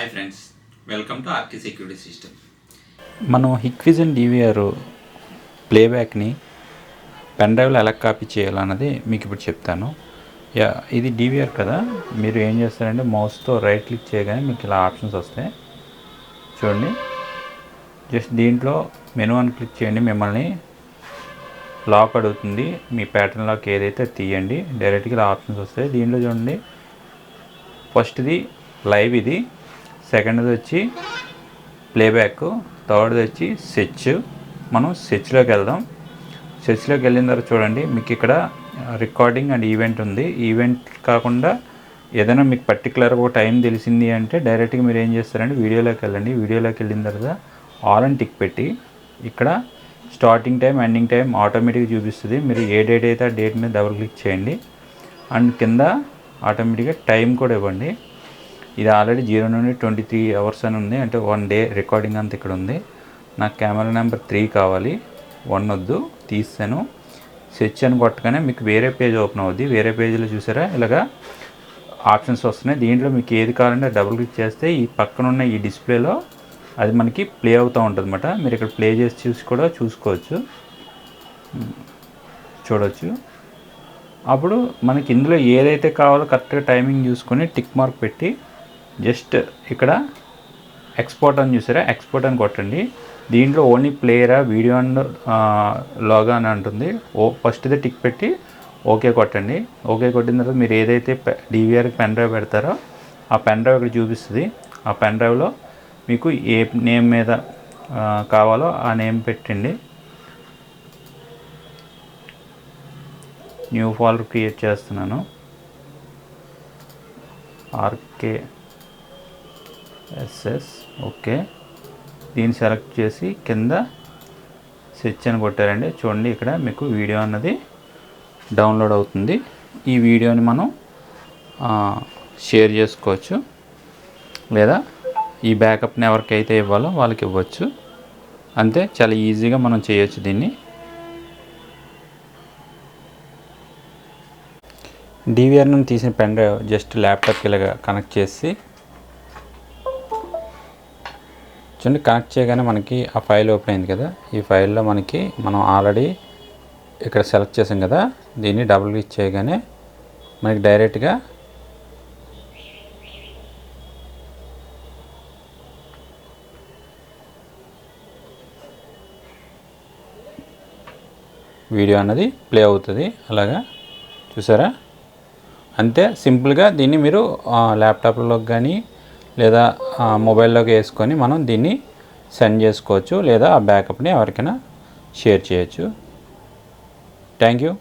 Hi friends, welcome to RK security system. మనం Hikvision DVR ప్లేబ్యాక్ని pen డ్రైవ్లో ఎలా కాపీ చేయాలన్నది మీకు ఇప్పుడు చెప్తాను. ఇది డివిఆర్ కదా, మీరు ఏం చేస్తారంటే మౌస్తో రైట్ క్లిక్ చేయగానే మీకు ఇలా ఆప్షన్స్ వస్తాయి చూడండి. జస్ట్ దీంట్లో మెనూ అని క్లిక్ చేయండి, మిమ్మల్ని లాక్ అడుగుతుంది. మీ ప్యాటర్న్ లాక్ ఏదైతే తీయండి, డైరెక్ట్గా ఇలా ఆప్షన్స్ వస్తాయి. దీంట్లో చూడండి, ఫస్ట్ది లైవ్, ఇది సెకండ్ది వచ్చి ప్లేబ్యాక్, థర్డ్ది వచ్చి సెర్చ్. మనం సెర్చ్లోకి వెళ్దాం. సెర్చ్లోకి వెళ్ళిన తర్వాత చూడండి, మీకు ఇక్కడ రికార్డింగ్ అండ్ ఈవెంట్ ఉంది. ఈవెంట్ కాకుండా ఏదైనా మీకు పర్టికులర్గా ఒక టైం తెలిసింది అంటే డైరెక్ట్గా మీరు ఏం చేస్తారంటే వీడియోలోకి వెళ్ళండి. వీడియోలోకి వెళ్ళిన తర్వాత ఆల్ అని టిక్ పెట్టి ఇక్కడ స్టార్టింగ్ టైం ఎండింగ్ టైం ఆటోమేటిక్గా చూపిస్తుంది. మీరు ఏ డేట్ అయితే ఆ డేట్ మీద డబుల్ క్లిక్ చేయండి అండ్ కింద ఆటోమేటిక్గా టైం కూడా ఇవ్వండి. ఇది ఆల్రెడీ 0 నుండి 23 అవర్స్ అని ఉంది, అంటే 1 డే రికార్డింగ్ అంతా ఇక్కడ ఉంది. నాకు కెమెరా నెంబర్ 3 కావాలి, 1 వద్దు, తీసాను. సెర్చ్ అని కొట్టగానే మీకు వేరే పేజ్ ఓపెన్ అవుద్ది. వేరే పేజీలో చూసారా ఇలాగా ఆప్షన్స్ వస్తున్నాయి. దీంట్లో మీకు ఏది కావాలంటే డబుల్ క్లిక్ చేస్తే ఈ పక్కన ఉన్న ఈ డిస్ప్లేలో అది మనకి ప్లే అవుతూ ఉంటుంది అన్నమాట. మీరు ఇక్కడ ప్లే చేసి చూసుకోవచ్చు, చూడవచ్చు. అప్పుడు మనకి ఇందులో ఏదైతే కావాలో కరెక్ట్గా టైమింగ్ చూసుకొని టిక్ మార్క్ పెట్టి జస్ట్ ఇక్కడ ఎక్స్పోర్ట్ అని చూసారా, ఎక్స్పోర్ట్ అని కొట్టండి. దీంట్లో ఓన్లీ ప్లేయరా వీడియో అండ్ లాగా అని అంటుంది. ఫస్ట్దే టిక్ పెట్టి ఓకే కొట్టండి. ఓకే కొట్టిన తర్వాత మీరు ఏదైతే డివిఆర్కి పెన్ డ్రైవ్ పెడతారో ఆ పెన్ డ్రైవ్ ఇక్కడ చూపిస్తుంది. ఆ పెన్ డ్రైవ్లో మీకు ఏ నేమ్ మీద కావాలో ఆ నేమ్ పెట్టండి. న్యూ ఫోల్డర్ క్రియేట్ చేస్తున్నాను, RKSS. ఓకే, దీన్ని సెలెక్ట్ చేసి కింద సెర్చ్ అని కొట్టారండి. చూడండి, ఇక్కడ మీకు వీడియో అన్నది డౌన్లోడ్ అవుతుంది. ఈ వీడియోని మనం షేర్ చేసుకోవచ్చు, లేదా ఈ బ్యాకప్ని ఎవరికైతే ఇవ్వాలో వాళ్ళకి ఇవ్వచ్చు. అంతే, చాలా ఈజీగా మనం చేయొచ్చు దీన్ని. డివిఆర్ నుండి తీసిన పెన్ డ్రైవ్ జస్ట్ ల్యాప్టాప్కి ఇలాగా కనెక్ట్ చేసి చూడండి. కనెక్ట్ చేయగానే మనకి ఆ ఫైల్ ఓపెన్ అయింది కదా. ఈ ఫైల్లో మనం ఆల్రెడీ ఇక్కడ సెలెక్ట్ చేసాం కదా, దీన్ని డబుల్ క్లిక్ చేయగానే మనకి డైరెక్ట్గా వీడియో అన్నది ప్లే అవుతుంది. అలాగా చూసారా, అంతే సింపుల్గా. దీన్ని మీరు ల్యాప్టాప్లోకి కానీ లేదా మొబైల్లోకి వేసుకొని మనం దీన్ని సెండ్ చేసుకోవచ్చు, లేదా ఆ బ్యాకప్ని ఎవరికైనా షేర్ చేయొచ్చు. Thank you.